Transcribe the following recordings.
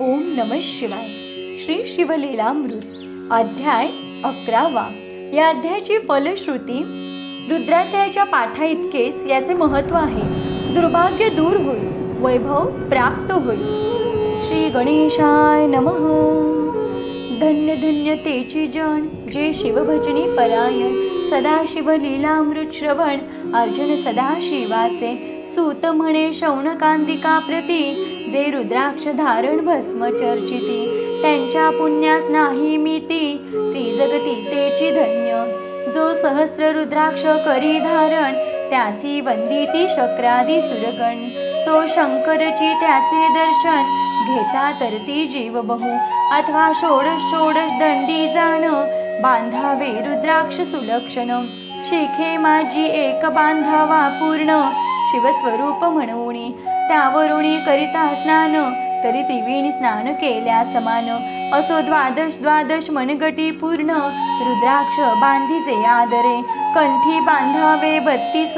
ओम नमः शिवाय. श्री शिवलीलामृत अध्याय 11. या अध्यायाची फलश्रुती रुद्राध्यायाच्या पाठा इतकेच याचे महत्त्व आहे. दुर्भाग्य दूर होईल, वैभव प्राप्त होईल. श्री गणेशाय नमः. धन्य धन्य तेची जन जे शिवभजनी परायण, सदाशिव लीलामृत श्रवण. अर्जुन सदाशिवाचे सूत म्हणे शौनकांतिका प्रती, जे रुद्राक्ष धारण भस्म चर्चिती. त्यांच्या पुण्यास नाही मिती, त्रिजगती तेची धन्य. जो सहस्र रुद्राक्ष करी धारण, त्यासी वंदिती शक्रादी सुरगण. तो शंकरची त्याचे दर्शन, घेता तरती जीव बहु. अथवा षोडश षोडश दंडी जाण, बांधावे रुद्राक्ष सुलक्षण. शिखे माझी एक बांधावा पूर्ण, शिवस्वरूप म्हणूनी. त्यावरुणी करिता स्नान, तरी त्रिवेणी स्नान केल्या समान. असो द्वादश द्वादश मनगटी पूर्ण, रुद्राक्ष बांधीचे आदरे. कंठी बांधावे 32,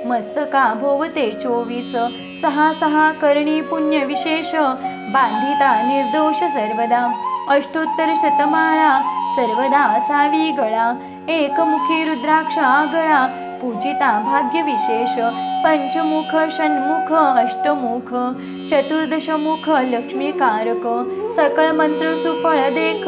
मस्तका भोवते 24. सहा सहा करणी पुण्य विशेष, बांधिता निर्दोष सर्वदा. अष्टोत्तर शतमाळा सर्वदा असावी गळा. एकमुखी रुद्राक्ष आगळा, पूजिता भाग्य विशेष. पंचमुख षण्मुख अष्टमुख, चतुर्दशमुख लक्ष्मीकारक. सकळ मंत्र सुफळ देख,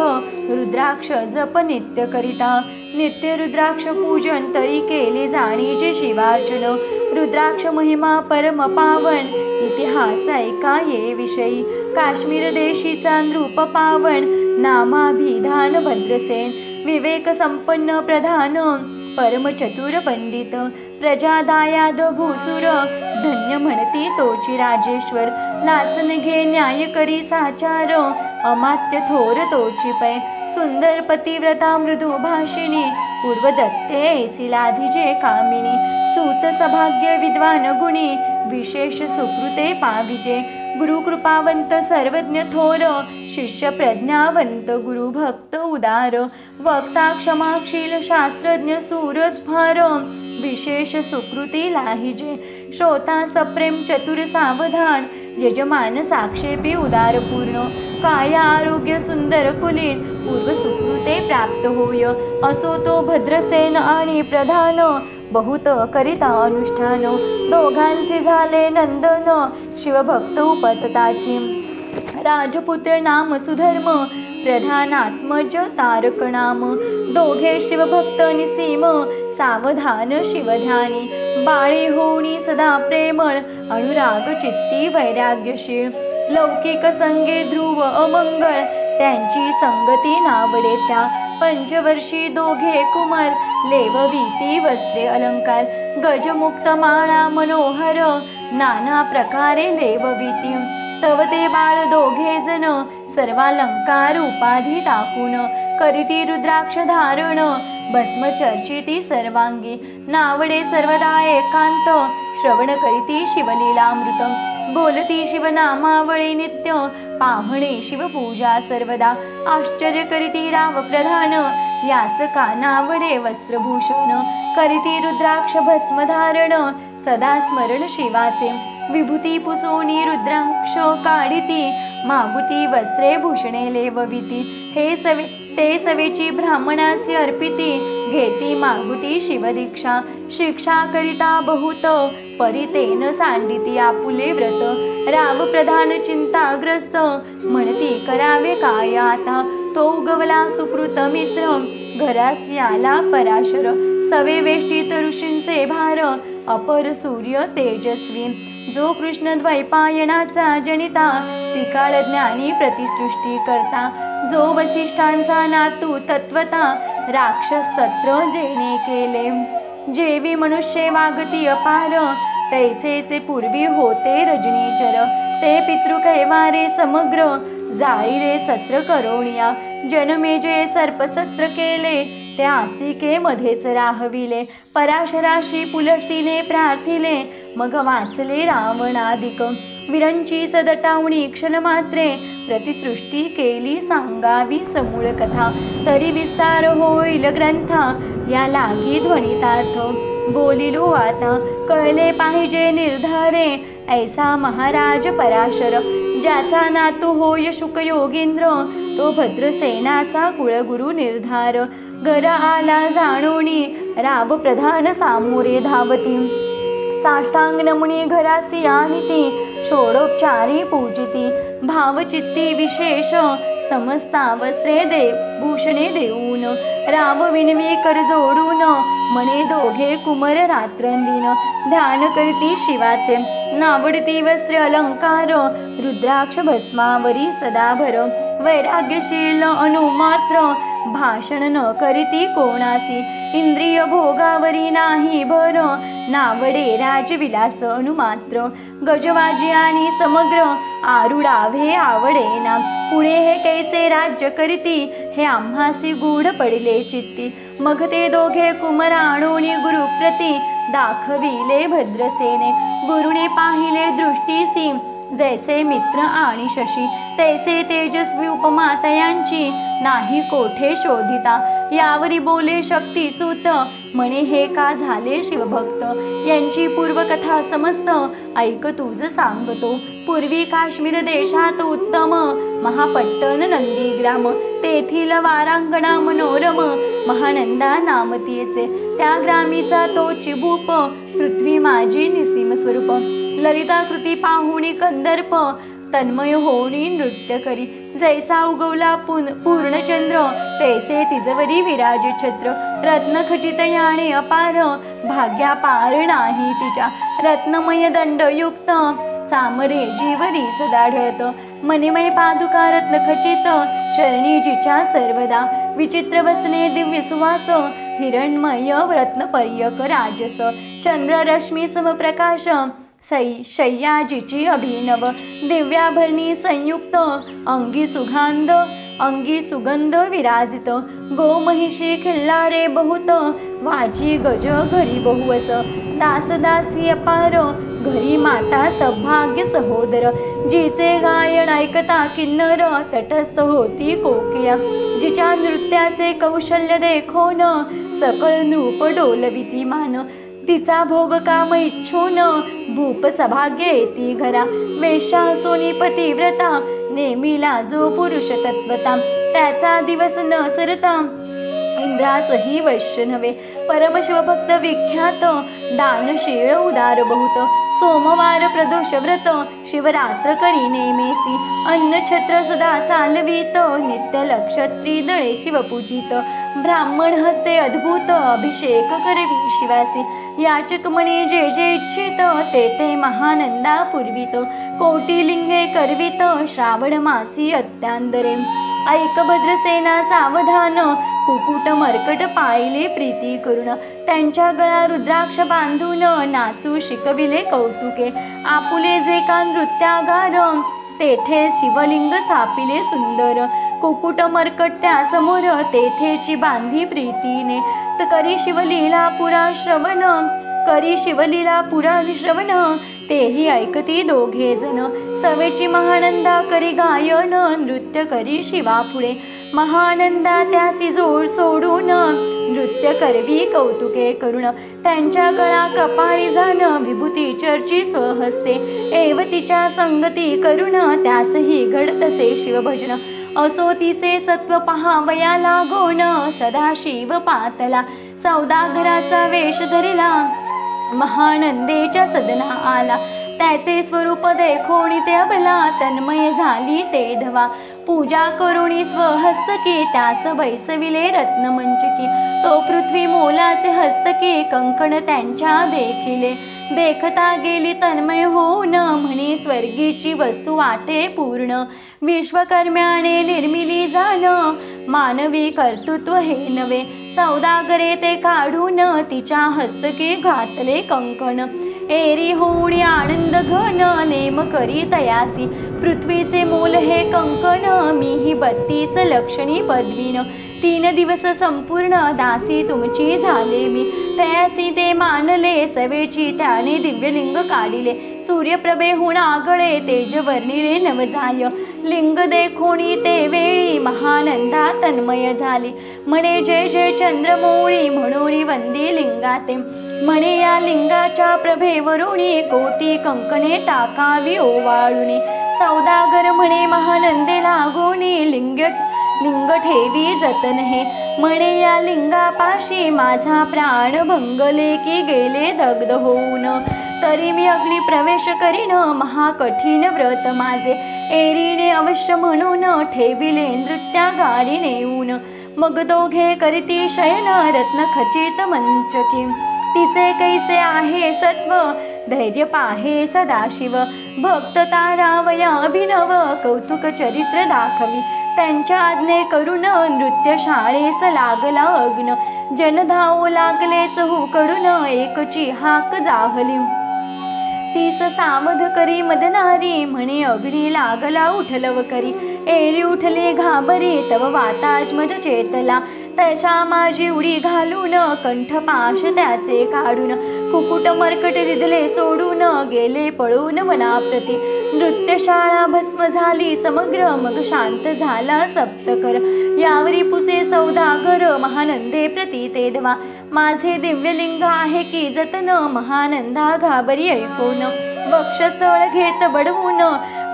रुद्राक्ष जप नित्य करिता. नित्य रुद्राक्ष पूजन तरी केले जाणीचे शिवार्चन. रुद्राक्ष महिमा परम पावन, इतिहास ऐका ये विषयी. काश्मीर देशीचा नृप पावन, नामाभिधान भद्रसेन. विवेक संपन्न प्रधान, परम चतुर पंडित. प्रजा दायाद भूसुर, धन्य म्हणती तोची राजेश्वर. लाचन घे न्याय करी साचार, अमात्य थोर तोची पै. सुंदर पतिव्रता मृदू भाषिणी, पूर्वदत्ते ऐसिलाधिजे कामिनी. सूत सभाग्य विद्वान गुणी, विशेष सुकृते पाविजे. गुरु कृपावंत सर्वज्ञ थोर, शिष्य प्रज्ञावंत गुरु भक्त उदार. वक्ता क्षमाशील शास्त्रज्ञ सूरस्फार, विशेष सुकृती लाहिजे. श्रोता सप्रेम चतुर सावधान, यजमान साक्षेपी उदार पूर्ण. काया आरोग्य सुंदर कुलीन, पूर्व सुकृते प्राप्त होय. असो तो भद्रसेन आणि प्रधान, बहुत करिता अनुष्ठान. दोघांचे झाले नंदन, शिवभक्त उपजताची. राजपुत्र नाम सुधर्म, प्रधानात्मज तारक नाम. दोघे शिवभक्त निसीम, सावधान शिवध्यानी. बाळे होणी सदा प्रेमळ, अनुराग चित्ती वैराग्यशील. लौकिक संगे ध्रुव अमंगळ, त्यांची संगती नावडे त्या. पंचवर्षी दोघे कुमार, लेववीती वस्त्रे अलंकार. गजमुक्त माळा मनोहर, नाना प्रकारे लेववीती. तव ते बाळ दोघे जण, सर्वालंकार उपाधी टाकून. करीती रुद्राक्ष धारण, भस्म चर्चिती सर्वांगी. नावडे सर्वदा एकांत, श्रवण करीती शिवलीलामृत. बोलती शिवनामावळी नित्य, पाहणे शिवपूजा सर्वदा. आश्चर्य करीती राव प्रधान, यास का नावडे वस्त्रभूषण. करीती रुद्राक्ष भस्म धारण, सदा स्मरण शिवाचे. विभूती पुसोनी रुद्राक्ष काढिती, मागुती वस्त्रे भूषणे लेवविती. ते सवेची ब्राह्मणासी अर्पिती, घेती मागुती शिवदीक्षा. शिक्षा करिता बहुत, परितेन सांडिती आपुले व्रत. राव प्रधान चिंताग्रस्त, म्हणती करावे काय आता. तो उगवला सुकृत मित्र, घरास आला पराशर. सवे वेष्टीत ऋषींचे भार, अपर सूर्य तेजस्वी. जो कृष्ण द्वैपायनाचा जनिता, त्रिकाळ ज्ञानी प्रतिसृष्टी करता. जो वसिष्ठांचा नातू तत्वता, राक्षस सत्र जेने केले. जेवी मनुष्य वागती अपार, तैसेचे पूर्वी होते रजनीचर. ते पितृ कैवारे समग्र, जाळीरे सत्र करोणिया. जनमे जे सर्पसत्र केले, ते आस्तिके मध्येच राहविले. पराशराशी पुलस्तीने प्रार्थिले, मग वाचले रावणादिक. विरंची सदटावणी क्षणमात्रे, प्रतिसृष्टी केली सांगावी समूळ कथा. तरी विस्तार होईल ग्रंथा, या लागी ध्वनितार्थ. बोलिलो आता कळले पाहिजे निर्धारे, ऐसा महाराज पराशर. ज्याचा नातू होय शुक योगेंद्र, तो भद्रसेनाचा कुळगुरु निर्धार. घर आला जाणोनी राव प्रधान सामोरे धावती. साष्टांग नमुनी घरासी आणिती, षोडोपचारी पूजिती. भावचित्ती विशेष समस्ता वस्त्रे भूषणे देऊन. राव विनवी कर जोडून, मने दोघे कुमर रात्रंदिन. ध्यान करती शिवाचे नावडती वस्त्र अलंकार. रुद्राक्ष भस्मावरी सदाभर, वैराग्यशील अनुमात्र. भाषण न करीती कोणासी, इंद्रिय भोगावरी नाही भर. नावडे राजविलास अनुमात्र, गजवाजी आणि समग्र. आरुडावे आवडेना, पुणे हे कैसे राज्य करीती. हे आम्हासी गूढ पडिले चित्ती. मग ते दोघे कुमार आणोनी गुरुप्रती. दाखविले भद्रसेने गुरुने पाहिले दृष्टीसी. जैसे मित्र आणि शशी, तैसे तेजस्वी उपमा तयांची. नाही कोठे शोधिता, यावरी बोले शक्तिसूत. म्हणे हे का झाले शिवभक्त, यांची पूर्वकथा समस्त. ऐक तुझ सांगतो. पूर्वी काश्मीर देशात उत्तम, महापट्टण नंदीग्राम. तेथील वारांगणा मनोरम, महानंदा नाम तिचे. त्या ग्रामीचा तो चिभूप, पृथ्वी माझी निसीम स्वरूप. ललिताकृती पाहुणी कंदर्प, तन्मय होणी नृत्य करी. जैसा उगवला पूर्णचंद्र, तैसे तिजवरी विराजे छत्र. रत्न खचित याने अपार, भाग्या पार नाही तिच्या. रत्नमय दंडयुक्त, सामरे जीवरी सदा ढळत. मणिमय पादुका रत्न खचित, चरणी जिच्या सर्वदा. विचित्र वसने दिव्य सुवास, हिरण्मय रत्नपर्यक राजस. चंद्ररश्मी समप्रकाश, शय्याजीची अभिनव. दिव्याभरणी संयुक्त, अंगी सुगंध विराजित. गोमहिषी खिल्लारे बहुत, वाजी गज घरी बहुवस. दासदासी अपार, घरी माता सौभाग्य सहोदर. जिचे गायन ऐकता किन्नर, तटस्थ होती कोकिळा. जिच्या नृत्याचे कौशल्य देखोन, सकळ नृप डोलविती मान. तिचा भोग काम इच्छून, भूप सभाग्य येती घरा. वेश्या सोनी पतिव्रता, नेमिला जो पुरुष तत्वता. त्याचा दिवस न सरता, इंद्रासही वश्य नव्हे. परमशिवभक्त विख्यात, दानशीळ उदार बहुत. सोमवार प्रदोष व्रत, शिवरात्र करी नेमेसी. अन्न छत्र सदा चालवीत, नित्य लक्षत्री दळे शिवपूजित. ब्राह्मण हस्ते अद्भुत, अभिषेक करवी शिवासी. याचक मणी जे जे इच्छित, ते ते महानंदा पुरवित. कोटी लिंगे करवित, श्रावण मासी अत्यांदरे. ऐक भद्रसेना सावधान, कुकुट मर्कट पाहिले प्रीती करून. त्यांच्या गळा रुद्राक्ष बांधून, नाचू शिकविले कौतुके. आपुले जे का नृत्यागार, तेथे शिवलिंग स्थापिले सुंदर. कुकुट मर्कट त्या समोर, तेथेची बांधी प्रीतीने. करी शिवलीला पुराण श्रवण. तेही ऐकती दोघे जण, सवेची महानंदा करी गायन. नृत्य करी शिवा पुढे, महानंदा त्यासी जोड सोडून. नृत्य करवी कौतुके करुण. त्यांच्या गळा कपाळी जाण, विभूती चर्ची स्वहस्ते. एवतीच्या संगती करुण, त्यासही घडतसे शिवभजन. असो तिचे सत्व पहावया लागोन, सदाशिव पातला. सौदागराचा वेश धरिला, महानंदेच्या सदना आला. त्याचे स्वरूप देखोणी ते अबला, तन्मय झाली ते धवा. पूजा करुणी स्वहस्तकी, त्यास बैसविले रत्नमंचकी. तो पृथ्वी मोलाचे हस्तकी, कंकण त्यांच्या देखिले. देखता गेली तन्मय होऊन, म्हणे स्वर्गीची वस्तू वाटे पूर्ण. विश्वकर्म्याने निर्मिली जाण, मानवी कर्तृत्व हे नवे. सौदागरे ते काढून, तिच्या हस्तकी घातले कंकण. एरी होऊनी आनंद घन, नेम करी तयासी. पृथ्वीचे मोल हे कंकण, मीही 32 लक्षणी पदवीन. 3 दिवस संपूर्ण, दासी तुमची झाले मी. तयासी ते मानले, सवेची त्याने दिव्यलिंग काढिले. सूर्यप्रभेहून आगळे, तेज वर्णिले नवजाय. लिंग देखोणी ते वेळी, महानंदा तन्मय झाली. म्हणे जय जय चंद्रमौळी, म्हणून वंदी लिंगाते. म्हणे या लिंगाच्या प्रभेवरुणी, कोटी कंकणे टाकावी ओवाळुनी. सौदागर म्हणे महानंदे लागोनी लिंग ठेवी जतन हे, म्हणे या लिंगापाशी माझा प्राण भंगले की गेले दग्ध होऊन, तरी मी अग्नी प्रवेश करीन महाकठीण व्रत माझे, एरीने अवश्य म्हणून ठेविले नृत्यागारी नेऊन, मग दोघे करीती शयन रत्न खचित मंचकी, तिचे कैसे आहे सत्व धैर्य पाहे सदाशिव, भक्त तारावया अभिनव कौतुक चरित्र दाखवी, त्यांच्या आज्ञे करून नृत्य शाळेस लागला अग्न, जनधावू लागलेच हुकडून एकची हाक जाहली, तीस सावध करी मदनारी म्हणे अग्नी लागला उठलव करी, एरी उठली घाबरी तव वाताजमज चेतला, तशा माझी उडी घालून कंठपाश त्याचे काढून, कुकुट मरकट दिदले सोडून गेले पळून वनाप्रती, नृत्यशाळा भस्म झाली समग्र मग शांत झाला सप्तकर, यावरी पुसे सौदागर महानंदे प्रती तेदवा, माझे दिव्यलिंग आहे की जतन महानंदा घाबरी ऐकून, वक्षस्थळ घेत बडवून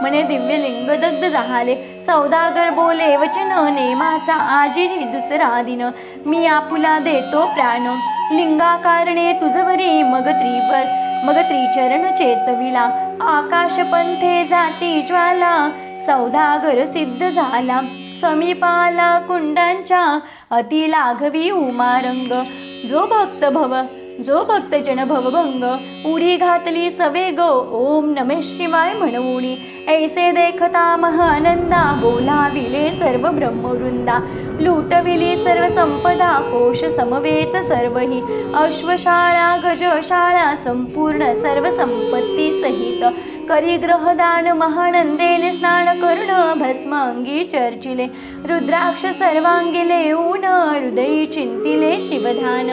म्हणे दिव्यलिंग दग्ध झाले, सौदागर बोले वचन नेमाचा आजिरी दुसरा दिन, मी आपुला देतो प्राण लिंगाकारणे तुझवरी, मग त्रिचरण चेतविला, आकाश पंथे जाती ज्वाला, सौदागर सिद्ध झाला, समीपाला कुंडांच्या अति लाघवी उमारंग, जो भक्त जन भवभंग, उडी घातली सवेग ओम नमः शिवाय म्हणूनी, ऐसे देखता महानंदा बोलाविले सर्व ब्रह्मवृंदा, लुटविली सर्व संपदा कोश समवेत सर्वही, अश्वशाळा गजशाळा संपूर्ण सर्व संपत्ती सहित, करी ग्रहदान महानंदेने स्नान करून भस्म अंगी चर्चिले, रुद्राक्ष सर्वांगी लेऊन हृदयी चिंतिले शिवधान,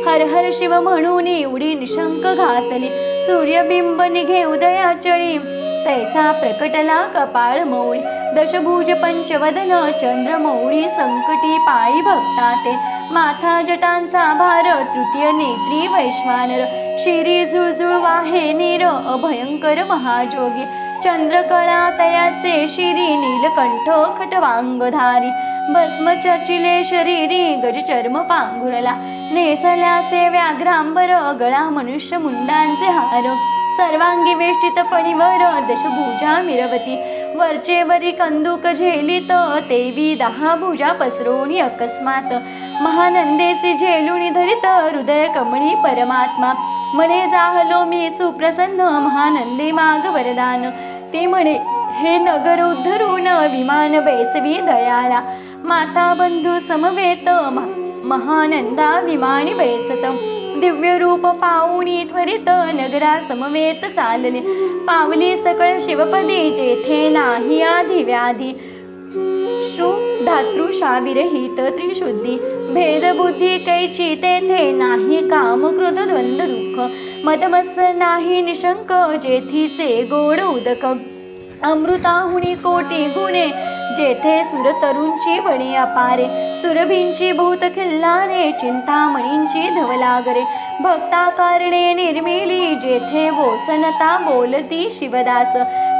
हर हर शिव म्हणून उडी निशंक घातली, सूर्यबिंब निघे उदयाचळी, तैसा प्रकटला कपाळ मौळी, दशभुज पंचवदन चंद्रमौळी, संकटी पायी भक्ताते, माथा जटांचा भार तृतीय नेत्री वैश्वानर, शिरी झुळझुळ वाहे नीर अभयंकर महाजोगी, चंद्रकळा तयाचे शिरी नीलकंठ खटवांगधारी, भस्म चर्चिले शरीरी गजचर्म पांघुरला, नेसल्याचे व्याघ्रांबर गळा मनुष्य मुंडांचे हार, सर्वांगी वेष्टित फणीवर दशभुजा मिरवती, वरचे वरी कंदुक झेलित तेवी 10 भुजा पसरोणी अकस्मात, महानंदेसी झेलुणी धरित हृदय कमळी परमात्मा, म्हणे जाहलो मी सुप्रसन्न महानंदे माग वरदान, ते म्हणे हे नगर उद्धरून विमान बैसवी दयाळा, माता बंधू समवेत महानंदा विमानी बैसत, दिव्य रूप पाऊनी त्वरित नगरा समवेत चालले, पावली सकळ शिवपदी जेथे नाही आधी व्याधी, श्रु धातृशाविरहित त्रिशुद्धी, भेदबुद्धी कैची तेथे नाही काम क्रोध द्वंद दुःख, मदमत्सर नाही निशंक जेथीचे गोड उदक, अमृताहुनी कोटी गुणे जेथे सुरतरूंची बळी अपारे, सुरभींची भूत खिल्लारे चिंतामणींची धवलागरे, भक्ता कारणे निर्मिली जेथे वोसनता बोलती शिवदास,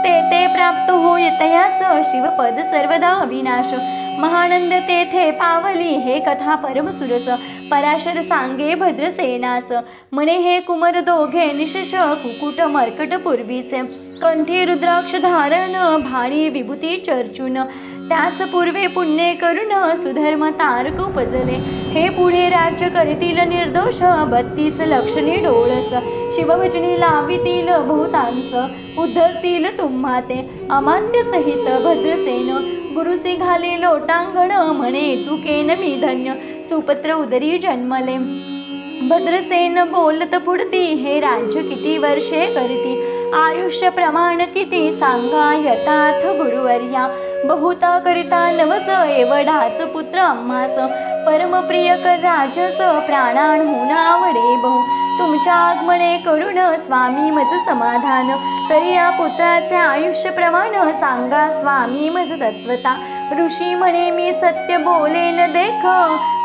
तेथे प्राप्त होय तयास शिवपद सर्वदा अविनाश, महानंद तेथे पावली हे कथा परमसुरस, पराशर सांगे भद्रसेनास, म्हणे हे कुमर दोघे निशश कुकुट मर्कट पूर्वीचे, कंठी रुद्राक्ष धारण भाणी विभूती चर्चून, त्याच पूर्वे पुण्य करून सुधर्म तारक उपजले, हे पुढे राज्य करतील निर्दोष 32 लक्षणी डोळस, शिववचनी लावितील बहुतांस, उद्धरतील तुम्हा ते अमान्य सहित भद्रसेन, गुरुसी घाली लोटांगण म्हणे तुकेन मी धन्य, सुपत्र उदरी जन्मले, भद्रसेन बोलत पुढती हे राज्य किती वर्षे करती, आयुष्य प्रमाण किती सांगा यथार्थ गुरुवर्या, बहुता करिता नवस एवढाच पुत्र आम्हास, परमप्रिय कर राजस प्राणांहून आवडे बहु, तुमच्या आगमने करुण स्वामी मज समाधान, तरी या पुत्राचे आयुष्य प्रमाण सांगा स्वामी मज तत्वता, ऋषी म्हणे मी सत्य बोलेन देख,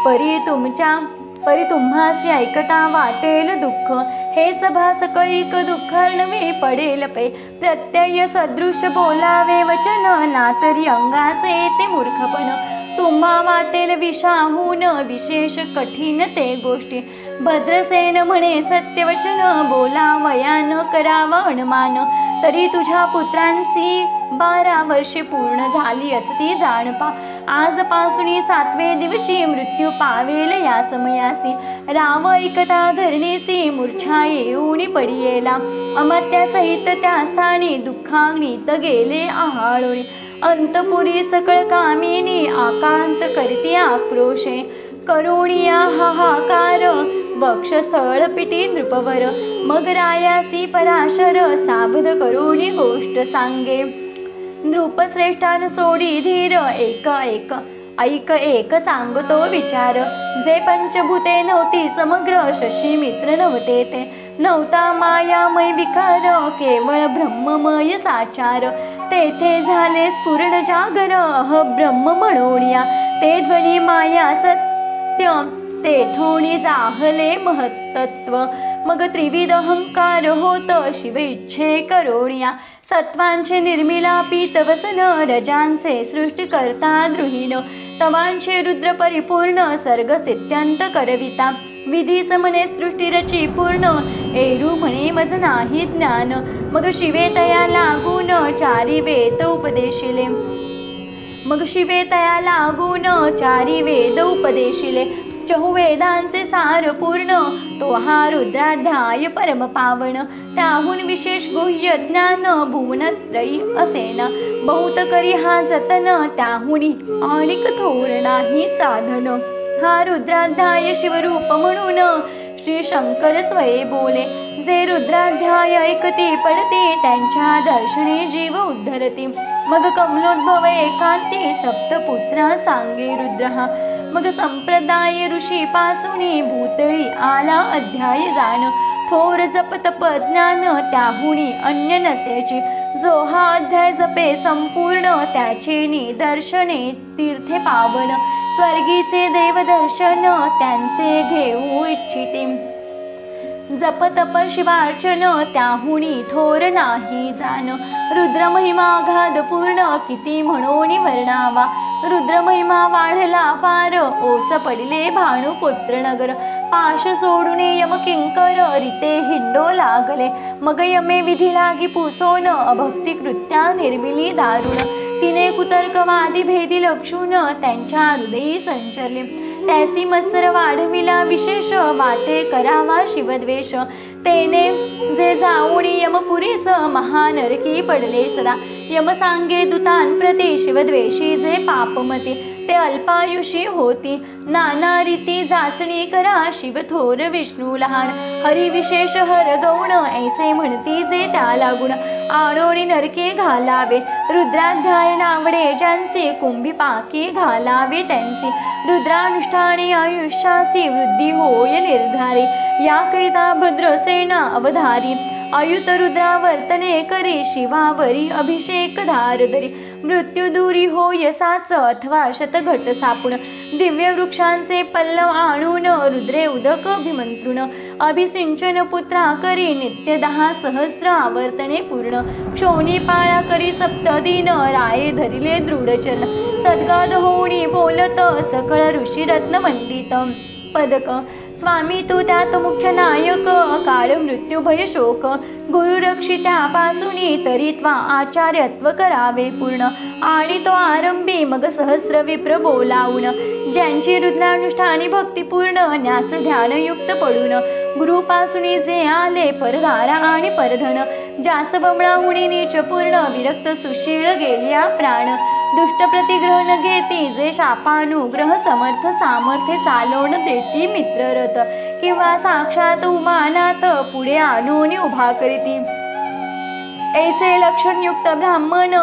परी तुमच्या परी तुम्हासी ऐकता वाटेल दुःख, हे सभा सकळीक दुःखार्णवे पडेल पै, प्रत्यय सदृश बोलावे वचन, ना तरी अंगाचे ते मूर्खपण, तुम्हा वाटेल विषाहून विशेष कठीण ते गोष्टी, भद्रसेन म्हणे सत्यवचन, बोलावया न करावा अनुमान, तरी तुझ्या पुत्रांची 12 वर्षे पूर्ण झाली असती जाणपा, आजपासून 7वे दिवशी मृत्यू पावेल या समयासी, राम ऐकता धरणीसी मूर्छा येऊन पडियेला, अमात्यासहित त्या स्थानी दुःखाग्नीत गेले आहाळोरी, अंतपुरी सकळ कामिनी आकांत करती आक्रोशे, करुणिया हाहाकार वक्षस्थळ पिटी नृपवर, मग रायासी पराशर साबद करुणी गोष्ट सांगे, नृपश्रेष्ठान सोडी धीर ऐक एक सांगतो विचार, जे पंचभूते नव्हती समग्र शशी मित्र नव्हते ते, नव्हता मायामय विकार केवळ ब्रह्ममय साचार, तेथे झाले स्फुरण जागर ब्रह्म म्हणोनिया, ते ध्वनी माया सत्य तेथोनी जाहले महत्त्व, मग त्रिविध अहंकार होत शिव इच्छे करोनिया, सत्वांचे निर्मिला पीतवसन रजांचे सृष्टिकर्ता द्रुहीन, तवांचे रुद्र परिपूर्ण सर्ग सिद्ध्यंत करविता, विधीच म्हणे सृष्टी रची पूर्ण एरू म्हणे मज नाही ज्ञान, मग शिवे तया लागून चारी वेद उपदेशिले, मग शिवे तया लागून चारी वेद उपदेशिले, चहुवेदांचे सार पूर्ण तो हा रुद्राध्याय परम पावन, त्याहून विशेष गुह्य ज्ञान भुवनत्रयी असेना, बहुत करी हा जतन त्याहुनी आणिक थोर नाही साधन, हा रुद्राध्याय शिवरूप म्हणून श्री शंकर स्वये बोले, जे रुद्राध्याय ऐकती पडती त्यांच्या दर्शने जीव उद्धरती, मग कमलोद्भव एकांती सप्तपुत्रा सांगे रुद्र, मग संप्रदाय ऋषी पासूनी भूतळी आला अध्याय जाण, थोर जप तप ज्ञान त्याहुनी अन्य नसेची, जो हा अध्याय जपे संपूर्ण त्याचे निदर्शने तीर्थे पावन, स्वर्गीचे देवदर्शन त्यांचे घेऊ इच्छिते, जप तप शिवार्चन त्याहुनी थोर नाही जाण, रुद्र महिमा अगाध पूर्ण किती म्हणून वर्णावा, रुद्र महिमा वाढला फार ओस पडिले भानुपुत्र नगर, पाश सोडून यम किंकर रिते हिंडो लागले, मग यमे विधी लागी पुसोन अभक्ती कृत्या निर्मिली दारुण, तिने कुतर्कवादी भेदी लक्षून त्यांच्या हृदयी संचरले, त्यासी मत्सर वाढविला विशेष वाटे करावा शिवद्वेष, तेने जे जाऊन यमपुरीस महानरकी पडले सदा, यम सांगे दूतांप्रती शिवद्वेषी जे पापमती, ते अल्पायुषी होती नाना रीती जाचणी करा, शिव थोर विष्णू लहान हरी विशेष हर गौण, ऐसे म्हणती जे त्या लागून आडोणी नरके घालावे, रुद्राध्याय नावडे ज्यांचे कुंभी पाकी घालावे त्यांची, रुद्रानुष्ठाने आयुष्यासी वृद्धी होय निर्धारी, याकरिता भद्रसेना अवधारी, अयुत रुद्रावर्तने करी शिवावरी अभिषेक धारधरी, मृत्यू दूरी होय साच अथवा शतघट सापुण, दिव्य वृक्षांचे पल्लव आणून रुद्रे उदक अभिमंत्रुण, अभिसिंचन पुत्रा करी नित्य 10 सहस्र आवर्तने पूर्ण, क्षोणी पाळा करी सप्तदिन राये धरिले दृढ चरण, सद्गद होणी बोलत सकळ ऋषी रत्न मंडित पदक, स्वामी तू त्यात मुख्य नायक, काळ मृत्यू भय शोक, गुरु रक्षित्यापासूनी तरीत्वा आचार्यत्व करावे पूर्ण, आणि तो आरंभी मग सहस्र विप्र बोलावून, ज्यांची रुद्रानुष्ठानी भक्तिपूर्ण न्यास ध्यानयुक्त पडून, गुरुपासूनी जे आले परधारा आणि परधन, जास बमणाहुनी नीच पूर्ण विरक्त सुशीळ गेलिया प्राण, दुष्ट प्रतिग्रहण घेती जे शापानुग्रह समर्थ सामर्थ्य चालवण देती मित्ररथ, किंवा साक्षात उमानात पुढे आणून उभा करीती, ऐसे लक्षणयुक्त ब्राह्मण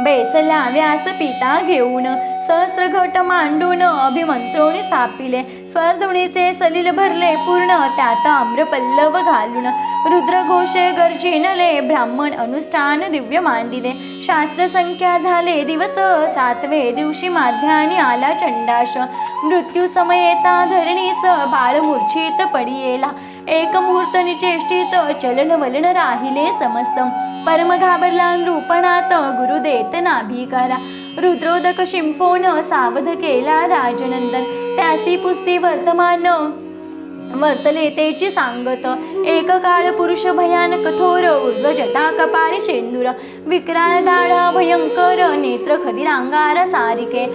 बैसला व्यासपीता घेऊन, सहस्र घट मांडून अभिमंत्रोनी स्थापिले, स्वरधुनीचे सलील भरले पूर्ण त्यात आम्रपल्लव घालून रुद्रघोष गर्जिनले ब्राह्मण अनुष्ठान दिव्य मांडिले शास्त्र संख्या झाले दिवस 7वे दिवशी माध्यानी आला चंडाश मृत्यू समयेता धरणीस बाळ मूर्छित पडियेला एक मुहूर्त निचेष्टित चलन वलन राहिले समस्त परम घाबरला नृपणात गुरु देत नाभिकारा रुद्रोदक शिंपोन सावध केला राजनंदन त्यासी पुस्ती वर्तमान वर्तले तेची सांगत एक काळ पुरुष भयानक थोर ऊर्ध्व जटा कपाळी शेंदूर विक्राळ दाढा भयंकर नेत्र खदिरांगार सारिके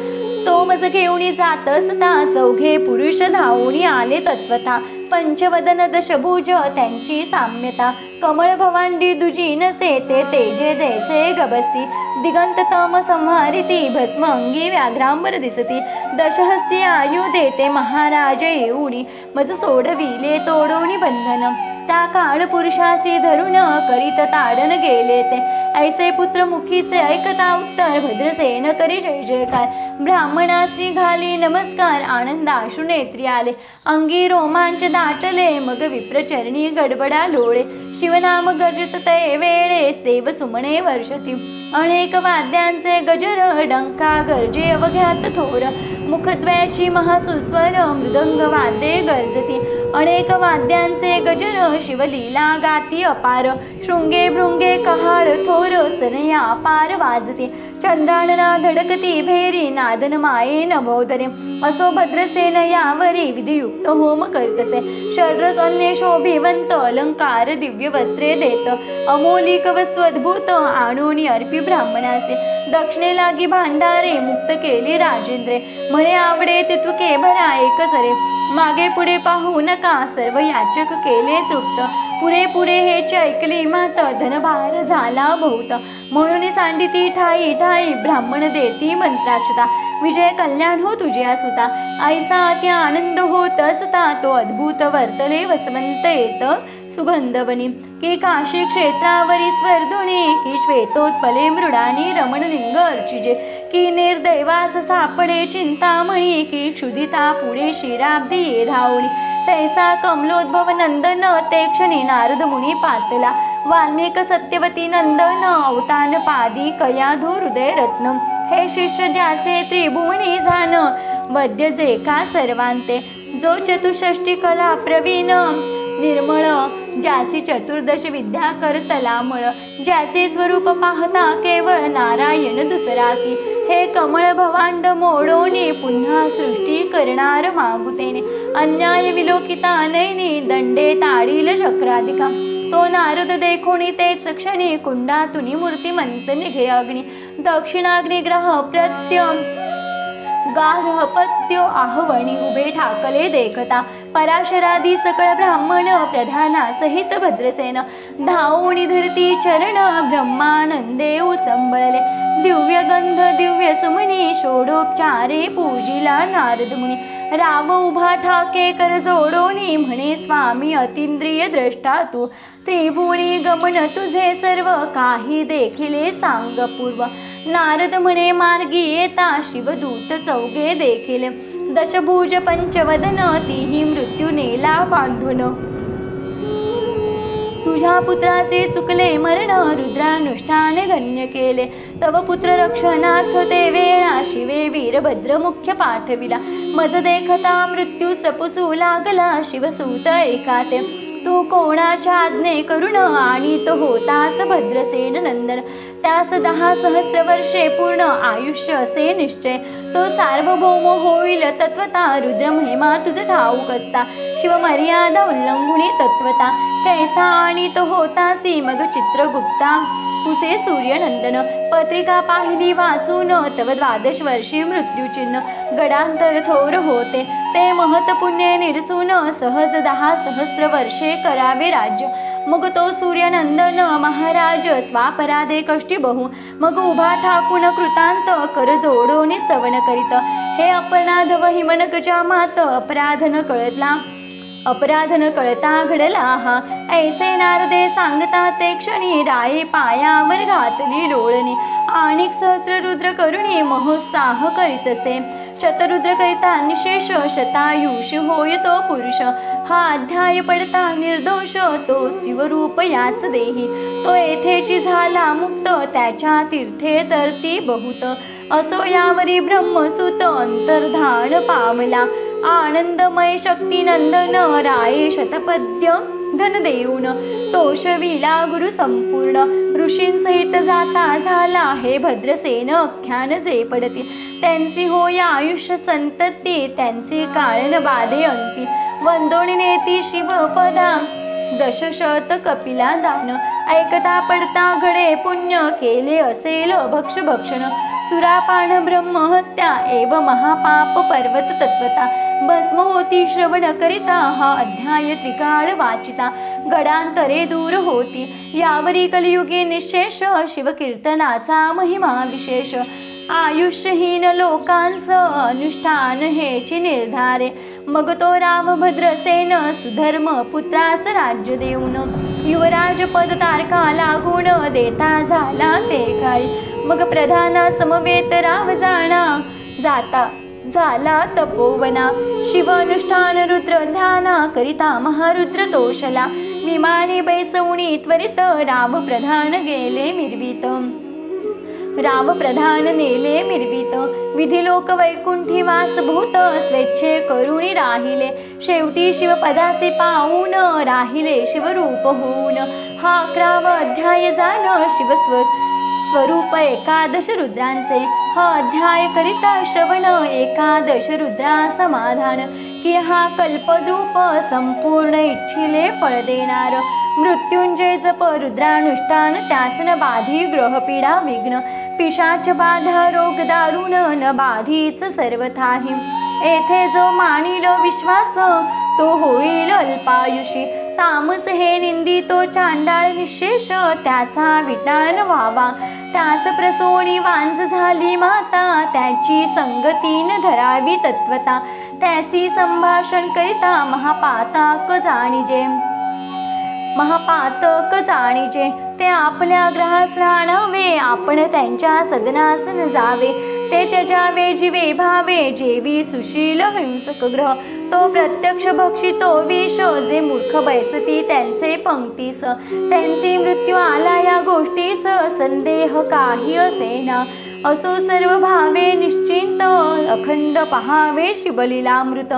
तो मज घेऊनी जात असता चौघे पुरुष धावून आले तत्वता पंचवदन दशभुज त्यांची साम्यता कमळ भवांडी दुजी नसे ते तेजे जैसे गबस्ती दिगंत तम संहारिती भस्म अंगी व्याघ्रांबर दिसती दशहस्ती आयु देते महाराज येऊनी मज सोडविले तोडोनी बंधन त्या काळ पुरुषासी धरून करीत ताडन गेले ते ऐसे पुत्र मुखीचे ऐकता उत्तर भद्रसेन करी जय जयकार ब्राह्मणासी घाली नमस्कार आनंदाश्रू नेत्री आले अंगी रोमांच दाटले मग विप्रचरणी गडबडा डोळे शिवनाम गर्जत ते वेळे देव सुमणे वर्षती अनेक वाद्यांचे गजर डंका गरजे अवघ्यात थोर मुखद्वयाची महासुस्वर मृदंग वाद्ये गरजती अनेक वाद्यांचे गजर शिवलीला गाती अपार शृंगे भृंगे कहाळ थोर सनया अपार वाजती चंद्रानना धडकती भेरी नादन माये नभोदरे असो भद्रसेन यावरी विधियुक्त होम करतसे षड्रस अन्य शोभिवंत अलंकार दिव्य वस्त्रे देत अमोलिक वस्तू अद्भुत आणून अर्पी ब्राह्मणासे दक्षिणे लागी भांडारे मुक्त केली राजेंद्रे म्हणे आवडे तितुके भरा एकच रे मागे पुढे पाहू नका सर्व याचक केले तृप्त पुरे पुरे हेच ऐकली मात धनभार झाला बहुत म्हणून सांडिती ठाई ठाई ब्राह्मण देती मंत्राक्षता विजय कल्याण हो तुझ्या सुता ऐसा त्या आनंद होत असता तो अद्भुत वर्तले वसवंत येत सुगंधवनी की काशी क्षेत्रावरी स्वर्धुनी की श्वेतोत्पले मृडानी रमणलिंग अर्चिजे की निर्दैवास सापडे चिंतामणी की क्षुदिता पुढे शिराब्दी ये धावणी तैसा कमलोद्भव नंदन ते क्षणी नारद मुनी पातला वाल्मिक सत्यवती नंदन अवतान पादी कयाधो हृदय रत्न हे शिष्य ज्याचे त्रिभुवनी जाण वद्य जे का सर्वांते जो चतुष्षष्टी कला प्रवीण निर्मळ ज्याची चतुर्दश विद्या करतलामळ ज्याचे स्वरूप पाहता केवळ नारायण दुसरा की हे कमळ भवांड मोडोनी पुन्हा सृष्टी करणार मागुतेने अन्याय विलोकिता नैनी दंडे ताडील चक्राधिका तो नारद देखोनी तेच क्षणी कुंडातुनी मूर्तिमंत निघे अग्नी दक्षिणाग्निग्रह प्रत्यम गार्हपत्यो आहवणी उभे ठाकले देखता पराशरादी सकळ ब्राह्मण प्रधाना सहित भद्रसेन धावूनी धरती चरण ब्रह्मानंदे उचंबळले दिव्य गंध दिव्य सुमनी षोडोपचारे पूजिला नारद मुनी राव उभा ठाके कर जोडोनी म्हणे स्वामी अतिंद्रिय द्रष्टा तू त्रिभुवनी गमन तुझे सर्व काही देखिले सांग पूर्व नारद म्हणे मार्गी येता शिवदूत चौघे देखील दशभुज पंचवदन तीही मृत्यू नेला बांधून तुझ्या पुत्राचे चुकले मरण रुद्रानुष्ठाने धन्य केले तव पुत्र रक्षणार्थ ते वेळा शिवे वीरभद्र मुख्य पाठविला मज देखता मृत्यू सपुसू लागला शिवसूत एकाते तू कोणाच्या आज्ञे करुण आणि तो होतास भद्रसेन नंदन त्यास 10 सहस्र वर्षे पूर्ण आयुष्य असे निश्चय तो सार्वभौम होईल तत्वता रुद्र महिमा तुझ ठाऊक असता शिव मर्यादा उल्लंघुनी तत्वता कैसा आणि तो होतासी मग चित्रगुप्ता तुसे सूर्यनंदन पत्रिका पाहिली वाचून तव 12 वर्षी मृत्यूचिन्ह गडांतर थोर होते ते महत पुण्य निरसून सहज 10 सहस्र वर्षे करावे राज्य मग तो सूर्यनंदन महाराज स्वापराधे कष्टी बहु मग उभा ठाकून कृतांत कर जोडोनी स्तवन करीत हे अपराध हिमनकच्या मात अपराध न कळता घडला हा ऐसे नारदे सांगता ते क्षणी राये पायावर घातली लोळणी आणिक सहस्र रुद्र करुणी महोत्साह करीतसे शतरुद्र करिता निशेष शतायुष होय तो पुरुष हा अध्याय पडता निर्दोष तो शिवरूप याच देही तो येथेची झाला मुक्त त्याच्या तीर्थे तरती बहुत असो यावरी ब्रह्मसुत अंतर्धान पावला आनंदमय शक्ती नंदन राये शतपद्य धन देऊन तोषविला गुरु संपूर्ण ऋषींसहित जाता झाला हे भद्रसेन अख्यान जे पडती त्यांची होय आयुष्य संतती त्यांची काळन बाधे अंती वंदोणी नेती शिवपदा दशशत कपिला दान ऐकता पडता घडे पुण्य केले असेल भक्ष भक्षण सुरापान ब्रह्महत्या एव महापाप पर्वत तत्वता भस्म होती श्रवण करिता हा अध्याय त्रिकाळ वाचिता गडांतरे दूर होती यावरी कलियुगे निशेष शिवकीर्तनाचा महिमा विशेष आयुष्यहीन लोकांचं अनुष्ठान हेची निर्धारे मग तो रामभद्रसेन सुधर्म पुत्रास राज्य देऊन युवराज पद तारका लागून देता झाला ते काळी मग प्रधाना समवेत राम जाता झाला तपोवना शिवानुष्ठान रुद्र ध्याना करिता महारुद्र तोषला विमाने बैसवणी त्वरित राम प्रधान गेले मिरवीत राम प्रधान नेले मिरवीत विधी लोक वैकुंठी वासभूत स्वेच्छे करुणी राहिले शेवटी शिवपदाचे पाहून राहिले शिवरूप होऊन हा 11वा अध्याय जाण स्वरूप एकादश रुद्रांचे हा अध्याय करिता श्रवण एकादश रुद्रा समाधान की हा कल्पद्रूप संपूर्ण इच्छिले फळ देणार मृत्युंजय जप रुद्रानुष्ठान त्यास न बाधी ग्रहपीडा विघ्न पिशाच बाधा रोग दारुण न बाधीच सर्वथाही येथे जो मानिल विश्वास तो होईल अल्पायुषी तामस हे निंदी तो चांडाळ निशेष त्याचा विटान व्हावा त्यास प्रसोणी वांज झाली माता त्याची संगतीन धरावी तत्वता त्यासी संभाषण करिता महापातक जाणीजे ते आपल्या ग्रहास राहावे आपण त्यांच्या सदनास न जावे ते त्याच्यावे जीवे भावे जेवी सुशील हिंसक ग्रह तो प्रत्यक्ष भक्षितो विष जे मूर्ख बैसती त्यांचे पंक्तीस त्यांची मृत्यू आला या गोष्टीस संदेह काही असेना असो सर्व भावे निश्चिंत अखंड पहावे शिवलीलामृत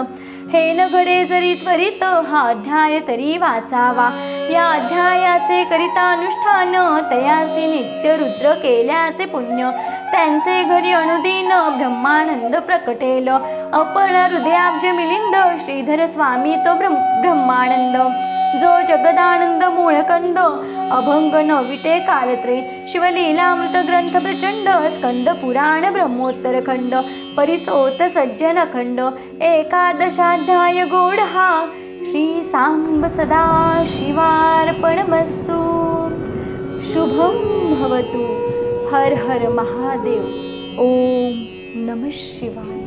हे न घडे जरी त्वरित हा अध्याय तरी वाचावा या अध्यायाचे करिता अनुष्ठान तयाचे नित्य रुद्र केल्याचे पुण्य त्यांचे घरी अनुदिन ब्रह्मानंद प्रकटेल आपण हृदयाब्ज मिलिंद श्रीधर स्वामी तो ब्रह्मानंद जो जगदानंद मूळकंद अभंग नविते कालत्रे शिवलीलामृत ग्रंथ प्रचंड स्कंद पुराण ब्रह्मोत्तर खंड परिसोत सज्जन खंड एकादशाध्याय गोड हा श्री सांब सदा शिवार्पणमस्तु शुभं भवतु हर हर महादेव ओम नमः शिवाय।